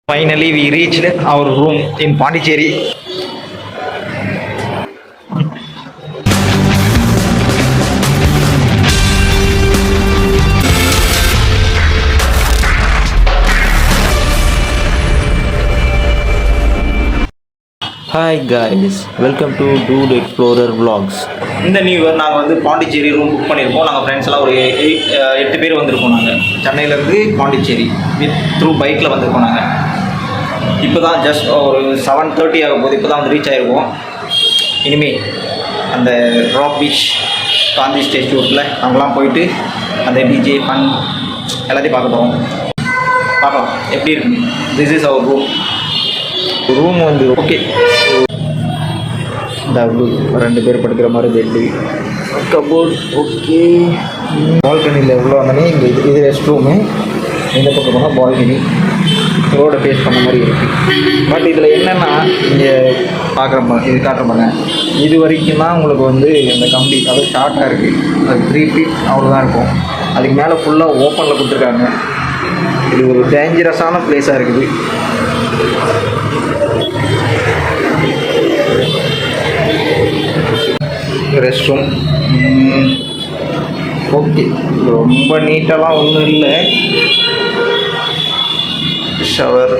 Finally, we reached our room in Pondicherry. Hi guys, welcome to Dude Explorer Vlogs. இந்த new year நாங்கள் வந்து Pondicherry room book பண்ணியிருக்கோம். நாங்கள் ஃப்ரெண்ட்ஸ்லாம் ஒரு 8 பேர் வந்திருக்கோம். நாங்கள் சென்னையிலேருந்து பாண்டிச்சேரி த்ரூ பைக்கில் வந்திருக்கோம். நாங்கள் இப்போ தான் ஜஸ்ட் ஒரு 7:30 ஆகும் போது இப்போ தான் வந்து ரீச் ஆகிருக்கோம். இனிமேல் அந்த ராக் பீச் காந்தி ஸ்டேச்சுவில் அங்கெல்லாம் போயிட்டு அந்த டிஜே ஃபன் எல்லாத்தையும் பார்க்க போகிறோம். பார்க்கலாம் எப்படி இருக்குங்க. திஸ் இஸ் அவர் ரூம் வந்து ஓகே. டபுள் 2 பேர் படுக்கிற மாதிரி பெட்டு, கபோர்ட் ஓகே. பால்கனியில் எவ்வளோ வந்தோடனே இங்கே இது ரெஸ்ட் ரூமு. இந்த பக்கம் போனால் பால்கனி ரோடை ஃபேஸ் பண்ண மாதிரி இருக்குது. பட் இதில் என்னென்னா இங்கே இது காட்டுறப்பாங்க. இது வரைக்கும் தான் உங்களுக்கு வந்து இந்த கம்பி அது ஷார்ட்டாக இருக்குது. அது 3 feet அவ்வளோதான் இருக்கும். அதுக்கு மேலே ஃபுல்லாக ஓப்பனில் கொடுத்துருக்காங்க. இது ஒரு டேஞ்சரஸான பிளேஸாக இருக்குது. ரெஸ்ட் ரூம் ஓகே, ரொம்ப நீட்டெல்லாம் ஒன்றும் இல்லை. ஷவர்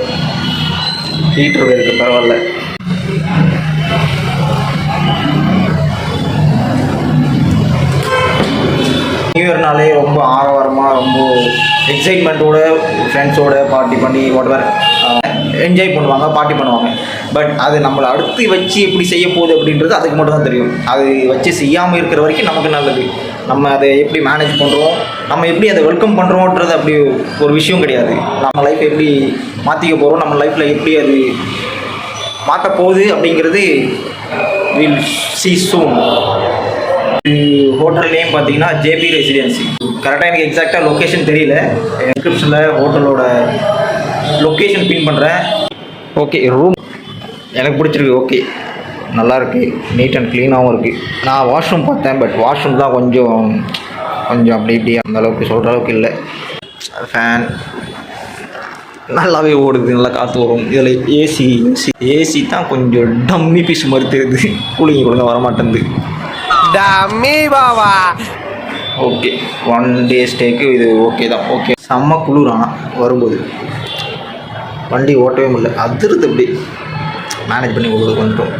ஹீட்டர் இருக்குது, பரவாயில்ல. நியூ இயர்னாலே ரொம்ப ஆரவாரமாக ரொம்ப எக்ஸைட்மெண்ட்டோட ஃப்ரெண்ட்ஸோடு பார்ட்டி பண்ணி வாட்எவர் என்ஜாய் பண்ணுவாங்க, பார்ட்டி பண்ணுவாங்க. பட் அது நம்மளை அடுத்து வச்சு எப்படி செய்ய போகுது அப்படின்றது அதுக்கு மட்டும் தான் தெரியும். அது வச்சு செய்யாமல் இருக்கிற வரைக்கும் நமக்கு நல்லது. நம்ம அதை எப்படி மேனேஜ் பண்ணுறோம், நம்ம எப்படி அதை வெல்கம் பண்ணுறோன்றது அப்படி ஒரு விஷயம் கிடையாது. நம்ம லைஃப் எப்படி மாற்றிக்க போகிறோம், நம்ம லைஃப்பில் எப்படி அது மாற்ற போகுது அப்படிங்கிறது will see soon. Hotel name பார்த்தீங்கன்னா ஜேபி ரெசிடென்சி. கரெக்டாக எனக்கு எக்ஸாக்டாக லொக்கேஷன் தெரியல. டிஸ்கிரிப்ஷனில் ஹோட்டலோட லொக்கேஷன் பின் பண்ணுறேன். ஓகே, ரூம் எனக்கு பிடிச்சிருக்கு. ஓகே, நல்லாயிருக்கு, நீட் அண்ட் க்ளீனாகவும் இருக்குது. நான் வாஷ்ரூம் பார்த்தேன், பட் வாஷ்ரூம் தான் கொஞ்சம் அப்படி இப்படி அந்தளவுக்கு சொல்கிற அளவுக்கு இல்லை. ஃபேன் நல்லாவே ஓடுது, நல்லா காற்று வரும். இதில் ஏசி தான் கொஞ்சம் டம்மி பீஸ் மாதிரி தெரியுது. கூலிங் கொடுங்க வரமாட்டேங்குது. டம்மி பாவா. ஓகே, 1 day ஸ்டேக்கு இது ஓகே தான். ஓகே, செம்ம குளிரானா வரும்போது வண்டி ஓட்டவே முடியல, அதிருது. அப்படி மேனேஜ் பண்ணி உங்களுக்கு வந்துட்டோம்.